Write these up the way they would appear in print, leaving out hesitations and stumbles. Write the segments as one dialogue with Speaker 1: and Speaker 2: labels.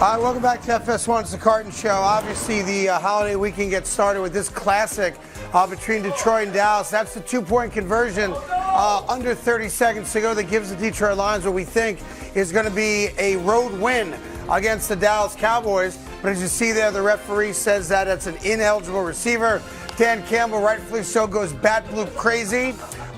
Speaker 1: Welcome back to FS1. It's the Carton Show. Obviously, the holiday weekend gets started with this classic between Detroit and Dallas. That's the two-point conversion under 30 seconds to go that gives the Detroit Lions what we think is going to be a road win against the Dallas Cowboys. But as you see there, the referee says that it's an ineligible receiver. Dan Campbell, rightfully so, goes bat blue crazy.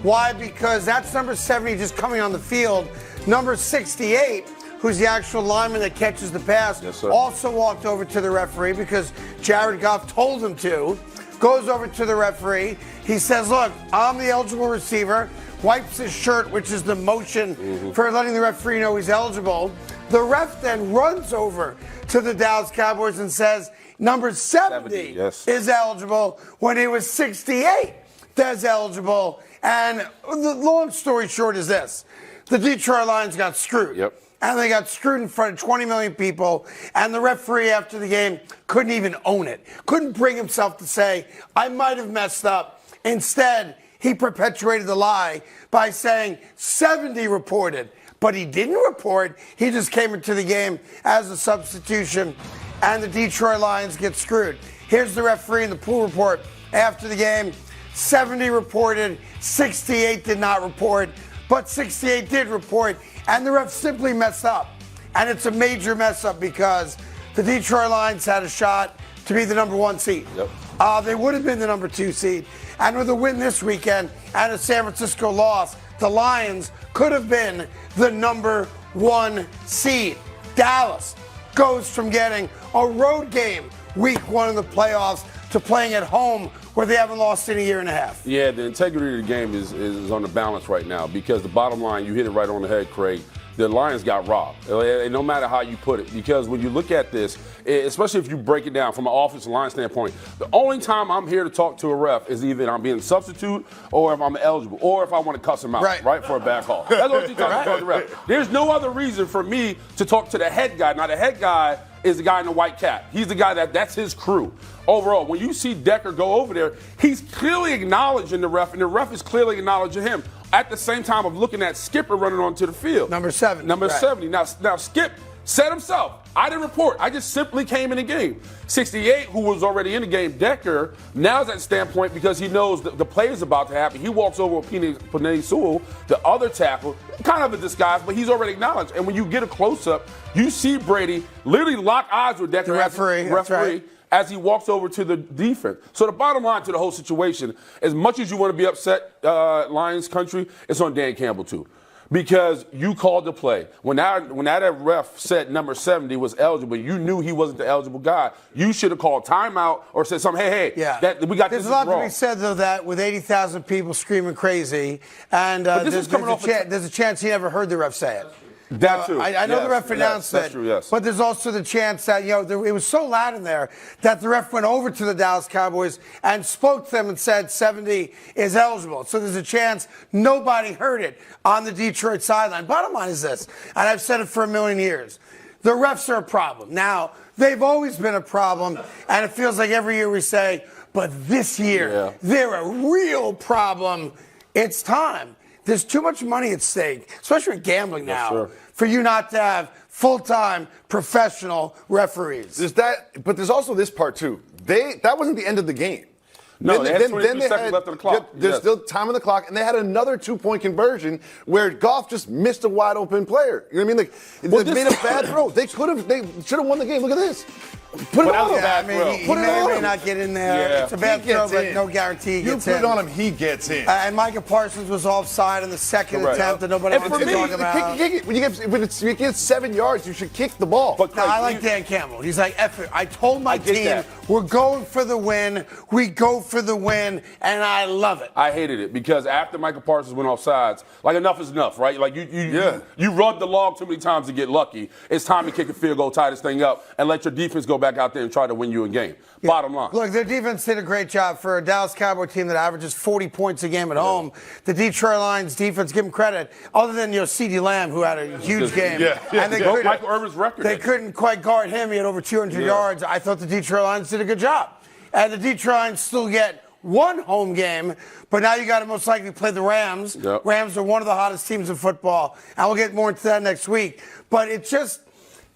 Speaker 1: Why? Because that's number 70 just coming on the field. Number 68, who's the actual lineman that catches the pass, also walked over to the referee because Jared Goff told him to. Goes over to the referee. He says, look, I'm the eligible receiver. Wipes his shirt, which is the motion for letting the referee know he's eligible. The ref then runs over to the Dallas Cowboys and says, number 70 is eligible when he was 68 that's eligible. And the long story short is this. The Detroit Lions got screwed. And they got screwed in front of 20 million people. And the referee after the game couldn't even own it. Couldn't bring himself to say, I might have messed up. Instead, he perpetuated the lie by saying 70 reported. But he didn't report. He just came into the game as a substitution. And the Detroit Lions get screwed. Here's the referee in the pool report after the game. 70 reported, 68 did not report, but 68 did report, and the ref simply messed up. And it's a major mess up because the Detroit Lions had a shot to be the number 1 seed. They would have been the number 2 seed. And with a win this weekend and a San Francisco loss, the Lions could have been the number 1 seed. Dallas goes from getting a road game week 1 of the playoffs to playing at home where they haven't lost in a year and a half.
Speaker 2: Yeah, the integrity of the game is on the balance right now because the bottom line, you hit it right on the head, Craig. The Lions got robbed, no matter how you put it. Because when you look at this, especially if you break it down from an offensive line standpoint, the only time I'm here to talk to a ref is either I'm being substitute or if I'm eligible or if I want to cuss him out, right, for a bad call. That's the only time I talk to the ref. There's no other reason for me to talk to the head guy. Now, the head guy is the guy in the white cap. He's the guy that's his crew. Overall, when you see Decker go over there, he's clearly acknowledging the ref, and the ref is clearly acknowledging him. At the same time of looking at Skipper running onto the field.
Speaker 1: Number 70.
Speaker 2: Number 70. Now Skip said himself, I didn't report. I just simply came in the game. 68, who was already in the game, Decker, now's at standpoint because he knows the play is about to happen. He walks over with Penei Sewell, the other tackle, kind of a disguise, but he's already acknowledged. And when you get a close-up, you see Brady literally lock eyes with Decker.
Speaker 1: The referee.
Speaker 2: As he walks over to the defense. So the bottom line to the whole situation, as much as you want to be upset, Lions country, it's on Dan Campbell too. Because you called the play. When that ref said number 70 was eligible, you knew he wasn't the eligible guy. You should have called timeout or said something, hey, we got
Speaker 1: There's
Speaker 2: this
Speaker 1: a lot
Speaker 2: wrong.
Speaker 1: to be said, though, that with 80,000 people screaming crazy, and there's a chance he never heard the ref say it.
Speaker 2: That's true.
Speaker 1: I know the ref announced it, but there's also the chance that, it was so loud in there that the ref went over to the Dallas Cowboys and spoke to them and said 70 is eligible. So there's a chance nobody heard it on the Detroit sideline. Bottom line is this, and I've said it for a million years, the refs are a problem. Now, they've always been a problem, and it feels like every year we say, but this year, they're a real problem. It's time. There's too much money at stake, especially in gambling now, for you not to have full-time professional referees.
Speaker 3: There's that, but there's also this part too. That wasn't the end of the game.
Speaker 2: No, they had 23 seconds left on the clock.
Speaker 3: There's still time on the clock, and they had another 2-point conversion where Goff just missed a wide open player. You know what I mean? They made a bad throw. They should have won the game. Look at this. Put it on him.
Speaker 1: He may or may not get in there. It's a bad throw, but no guarantee he gets in.
Speaker 3: You put it on him, he gets in.
Speaker 1: And Micah Parsons was offside in the second attempt that nobody wants to talk about.
Speaker 3: When you get 7 yards, you should kick the ball.
Speaker 1: But I like Dan Campbell. He's like, F it. I told my team, we're going for the win. We go for the win, and I love it.
Speaker 2: I hated it because after Micah Parsons went off sides, like enough is enough, right? Like you rubbed the log too many times to get lucky. It's time to kick a field goal, tie this thing up, and let your defense go back out there and try to win you a game. Bottom line.
Speaker 1: Look, their defense did a great job for a Dallas Cowboy team that averages 40 points a game at home. The Detroit Lions defense, give them credit, other than CeeDee Lamb, who had a huge game. And they
Speaker 2: Michael Irvin's record.
Speaker 1: They couldn't quite guard him. He had over 200 yards. I thought the Detroit Lions did a good job. And the Detroit Lions still get one home game, but now you got to most likely play the Rams. Rams are one of the hottest teams in football, and we'll get more into that next week. But it's just,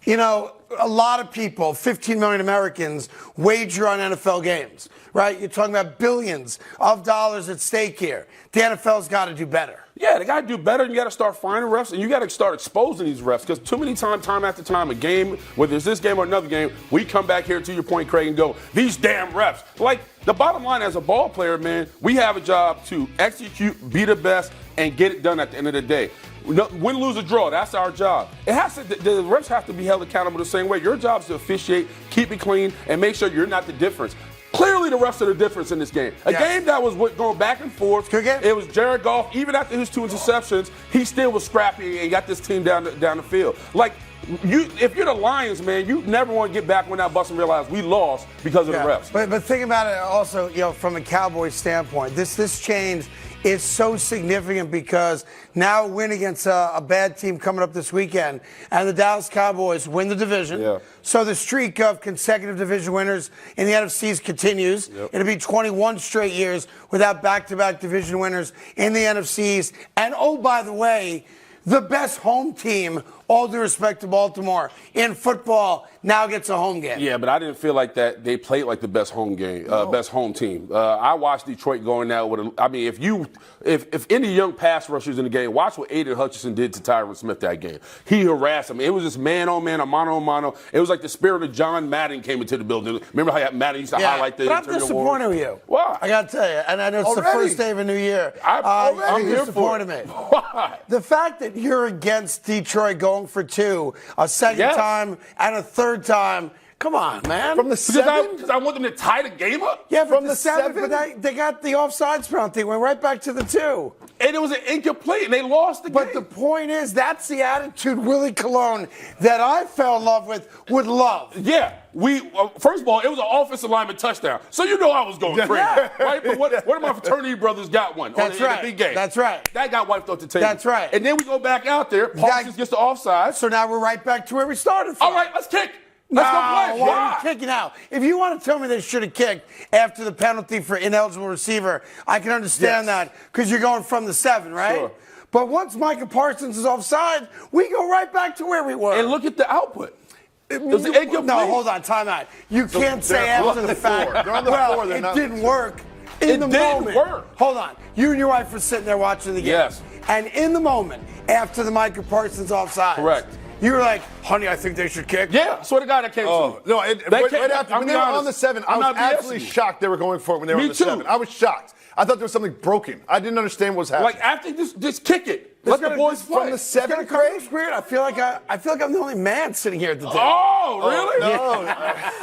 Speaker 1: you know, a lot of people, 15 million Americans, wager on NFL games, right? You're talking about billions of dollars at stake here. The NFL's got to do better.
Speaker 2: Yeah, they got to do better, and you got to start finding refs, and you got to start exposing these refs, because too many times, time after time, a game, whether it's this game or another game, we come back here to your point, Craig, and go, these damn refs. Like, the bottom line as a ball player, man, we have a job to execute, be the best, and get it done at the end of the day. Win, lose, or draw, that's our job. It has to. The refs have to be held accountable the same way. Your job is to officiate, keep it clean, and make sure you're not the difference. Clearly, the refs are the difference in this game. A game that was going back and forth.
Speaker 1: Good game.
Speaker 2: It was Jared Goff. Even after his 2 interceptions, he still was scrappy and got this team down the field. Like, if you're the Lions, man, you never want to get back on that bus and realize we lost because of the refs.
Speaker 1: But think about it also, you know, from a Cowboys standpoint. This change is so significant because now a win against a bad team coming up this weekend, and the Dallas Cowboys win the division.
Speaker 2: Yeah.
Speaker 1: So the streak of consecutive division winners in the NFCs continues.
Speaker 2: Yep.
Speaker 1: It'll be 21 straight years without back-to-back division winners in the NFCs. And oh, by the way, the best home team, all due respect to Baltimore, in football now gets a home game.
Speaker 2: Yeah, but I didn't feel like that they played like the best home game, best home team. I watched Detroit going out with I mean, if any young pass rushers in the game, watch what Aiden Hutchinson did to Tyron Smith that game. He harassed him. It was just man-on-man, a mano-a-mano. It was like the spirit of John Madden came into the building. Remember how Madden used to highlight the
Speaker 1: but I'm
Speaker 2: interior
Speaker 1: disappointed with you.
Speaker 2: Why?
Speaker 1: I got to tell you, and I know it's the first day of a new year.
Speaker 2: I'm here for
Speaker 1: disappointed
Speaker 2: it.
Speaker 1: me.
Speaker 2: Why?
Speaker 1: The fact that you're against Detroit going for 2, a second time and a third time. Come on, man.
Speaker 3: From the 7?
Speaker 2: Because I want them to tie the game up?
Speaker 1: Yeah,
Speaker 3: from the
Speaker 1: 7,
Speaker 3: 7?
Speaker 1: but they got the offsides penalty. Went right back to the 2.
Speaker 2: And it was an incomplete, and they lost the game.
Speaker 1: But the point is, that's the attitude Willie Colon that I fell in love with would love.
Speaker 2: Yeah, first of all, it was an offensive lineman touchdown, so you know I was going crazy, right? But one of my fraternity brothers got one in the big game.
Speaker 1: That's right.
Speaker 2: That got wiped off the table.
Speaker 1: That's right.
Speaker 2: And then we go back out there. Parsons gets the offside.
Speaker 1: So now we're right back to where we started from.
Speaker 2: All right, let's kick. Let's go play.
Speaker 1: Why are you kicking out? If you want to tell me they should have kicked after the penalty for ineligible receiver, I can understand that because you're going from the 7, right?
Speaker 2: Sure.
Speaker 1: But once Micah Parsons is offside, we go right back to where we were.
Speaker 2: And look at the output. It was incomplete.
Speaker 1: No, hold on, time out. You can't say after the fact,
Speaker 3: They're on the floor. They're
Speaker 1: it didn't work.
Speaker 2: It
Speaker 1: In the
Speaker 2: didn't
Speaker 1: moment.
Speaker 2: work.
Speaker 1: Hold on. You and your wife were sitting there watching the game.
Speaker 2: Yes.
Speaker 1: And in the moment, after the Micah Parsons offside.
Speaker 2: Correct.
Speaker 1: You were like, honey, I think they should kick.
Speaker 2: Yeah, I swear to God, that came
Speaker 3: Oh,
Speaker 2: true.
Speaker 3: no, right after, when they were on the 7, I was absolutely shocked they were going for it when they were on the 7. I was shocked. I thought there was something broken. I didn't understand what was happening.
Speaker 2: Like, after just kick it. Let the boys play.
Speaker 3: From the 7,
Speaker 1: Craig? Weird. I feel like I'm the only man sitting here at the table.
Speaker 2: Oh, really?
Speaker 3: No.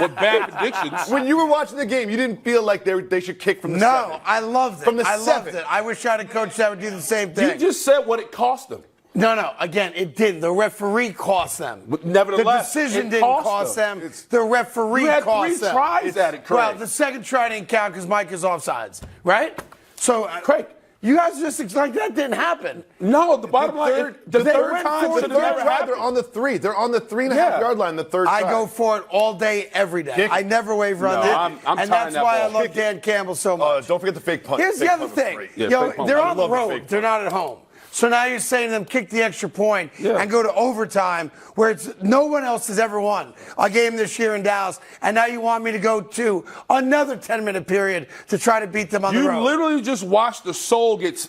Speaker 2: With bad predictions.
Speaker 3: When you were watching the game, you didn't feel like they should kick from the 7.
Speaker 1: No, I loved it.
Speaker 3: From the
Speaker 1: I
Speaker 3: 7.
Speaker 1: loved it. I wish I had a coach that would do the same thing.
Speaker 2: You just said what it cost them.
Speaker 1: No. Again, it didn't. The referee cost them.
Speaker 2: But nevertheless,
Speaker 1: the decision
Speaker 2: it
Speaker 1: didn't cost them. The referee
Speaker 2: You had
Speaker 1: cost
Speaker 2: 3
Speaker 1: them.
Speaker 2: tries at it, Craig.
Speaker 1: Well, the second try didn't count because Mike is offsides, right? So,
Speaker 2: Craig,
Speaker 1: you guys just like that didn't happen.
Speaker 2: No, the bottom line, the third time should have never happened.
Speaker 3: They're on the 3. They're on the 3.5 yard line. The third try.
Speaker 1: I go for it all day, every day.
Speaker 3: Kick.
Speaker 1: I never waver on that.
Speaker 2: I'm
Speaker 1: and
Speaker 2: tying
Speaker 1: that's
Speaker 2: that
Speaker 1: why I
Speaker 2: ball.
Speaker 1: love Dan Campbell so much.
Speaker 3: Don't forget the fake punt.
Speaker 1: Here's
Speaker 3: Fake
Speaker 1: the other
Speaker 3: punt was
Speaker 1: thing.
Speaker 3: great.
Speaker 2: Yeah, fake punt.
Speaker 1: They're
Speaker 3: I
Speaker 1: on the
Speaker 3: love the
Speaker 1: road.
Speaker 3: fake
Speaker 1: They're not at home. So now you're saying to them, kick the extra point and go to overtime where it's no one else has ever won a game this year in Dallas. And now you want me to go to another 10-minute period to try to beat them on the road.
Speaker 2: You literally just watched the soul get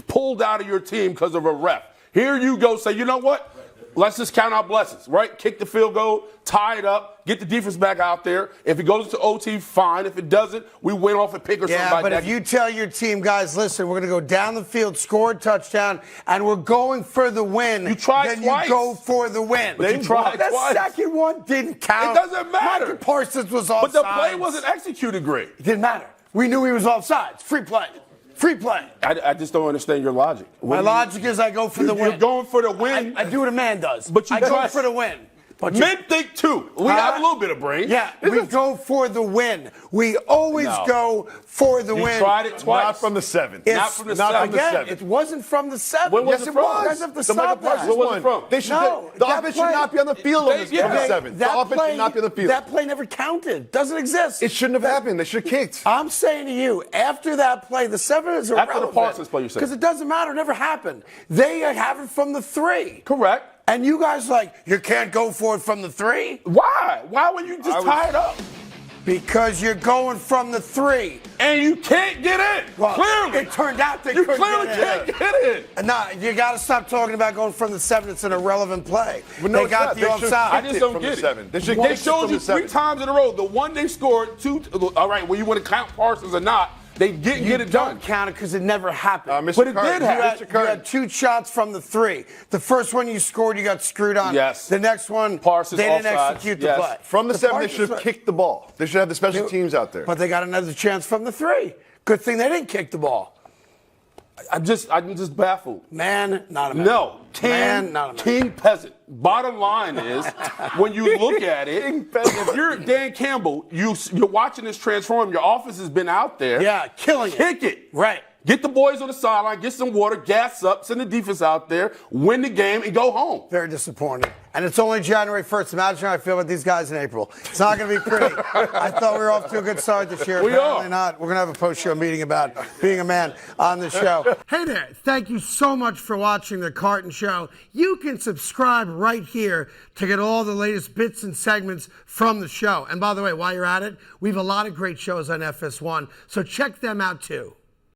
Speaker 2: pulled out of your team because of a ref. Here you go, say, you know what? Let's just count our blessings, right? Kick the field goal, tie it up, get the defense back out there. If it goes to OT, fine. If it doesn't, we win off a pick or something like that.
Speaker 1: Yeah, but if you tell your team, guys, listen, we're going to go down the field, score a touchdown, and we're going for the win.
Speaker 2: You tried
Speaker 1: then
Speaker 2: twice.
Speaker 1: You go for the win.
Speaker 2: But you tried
Speaker 1: the
Speaker 2: twice.
Speaker 1: second one didn't count.
Speaker 2: It doesn't matter.
Speaker 1: Micah Parsons was offside.
Speaker 2: But the play wasn't executed great.
Speaker 1: It didn't matter. We knew he was offside. Free play. Free play.
Speaker 2: I just don't understand your logic.
Speaker 1: My logic is I go for the win.
Speaker 2: You're going for the win.
Speaker 1: I do what a man does.
Speaker 2: But you
Speaker 1: I go
Speaker 2: try-
Speaker 1: for the win. But
Speaker 2: Men think too. We have a little bit of brain.
Speaker 1: Yeah, we go for the win. We always go for the
Speaker 2: You
Speaker 1: win.
Speaker 2: tried it twice.
Speaker 3: Not from the 7.
Speaker 1: It's-
Speaker 2: Not from the
Speaker 3: not
Speaker 2: 7.
Speaker 3: from the
Speaker 1: Again,
Speaker 3: 7.
Speaker 1: it wasn't from the 7.
Speaker 2: When was
Speaker 3: Yes,
Speaker 2: it
Speaker 3: it
Speaker 2: from?
Speaker 3: was.
Speaker 1: You guys have to
Speaker 3: The
Speaker 1: stop
Speaker 3: Micah
Speaker 1: that.
Speaker 3: Parsons
Speaker 2: What was
Speaker 3: one.
Speaker 2: it from?
Speaker 3: They should.
Speaker 1: No,
Speaker 3: the
Speaker 1: that
Speaker 3: offense
Speaker 1: play-
Speaker 3: should not be on the field on this
Speaker 2: Yeah.
Speaker 3: from the 7. The
Speaker 1: That
Speaker 3: offense
Speaker 1: play-
Speaker 3: should not be on the field.
Speaker 1: That play never counted. Doesn't exist.
Speaker 3: It shouldn't have happened. They should have kicked.
Speaker 1: I'm saying to you, after that play, the 7 is
Speaker 2: After
Speaker 1: irrelevant.
Speaker 2: the Parsons play, you're saying?
Speaker 1: Because it doesn't matter. It never happened. They have it from the 3.
Speaker 2: Correct.
Speaker 1: And you guys you can't go for it from the 3?
Speaker 2: Why? Why would you just tie it up?
Speaker 1: Because you're going from the 3.
Speaker 2: And you can't get in.
Speaker 1: Well,
Speaker 2: clearly.
Speaker 1: it turned out they
Speaker 2: you
Speaker 1: couldn't
Speaker 2: clearly
Speaker 1: get in.
Speaker 2: can't get in.
Speaker 1: No, you got to stop talking about going from the 7. It's an irrelevant play.
Speaker 3: But no,
Speaker 1: they got the offside.
Speaker 2: I just don't
Speaker 3: from
Speaker 2: get
Speaker 3: the
Speaker 2: it.
Speaker 3: 7. They should
Speaker 2: They
Speaker 3: get
Speaker 2: showed
Speaker 3: from
Speaker 2: you
Speaker 3: the 7.
Speaker 2: 3 times in a row. The one they scored, 2. All right, well, you want to count Parsons or not? They didn't get it done.
Speaker 1: Don't count it because it never happened.
Speaker 3: Mr.
Speaker 2: But it
Speaker 3: Carton,
Speaker 2: did happen.
Speaker 1: You had 2 shots from the 3. The first one you scored, you got screwed on.
Speaker 2: Yes.
Speaker 1: The next one,
Speaker 2: Parsons
Speaker 1: they didn't
Speaker 2: offside.
Speaker 1: execute the
Speaker 2: Yes.
Speaker 1: play.
Speaker 3: From the 7, they
Speaker 1: Parsons
Speaker 3: should have kicked the ball. They should have the special teams out there.
Speaker 1: But they got another chance from the 3. Good thing they didn't kick the ball.
Speaker 2: I'm just baffled.
Speaker 1: Man, not a man.
Speaker 2: No,
Speaker 1: Man, not a man.
Speaker 2: king peasant. Bottom line is, when you look at it, if you're Dan Campbell, you're watching this transform. Your office has been out there.
Speaker 1: Yeah, killing it.
Speaker 2: Kick it.
Speaker 1: Right.
Speaker 2: Get the boys on the sideline, get some water, gas up, send the defense out there, win the game, and go home.
Speaker 1: Very disappointing. And it's only January 1st. Imagine how I feel about these guys in April. It's not going to be pretty. I thought we were off to a good start this year.
Speaker 2: We
Speaker 1: Apparently
Speaker 2: are.
Speaker 1: not. We're going to have a post-show meeting about being a man on the show. Hey there. Thank you so much for watching The Carton Show. You can subscribe right here to get all the latest bits and segments from the show. And by the way, while you're at it, we have a lot of great shows on FS1, so check them out too.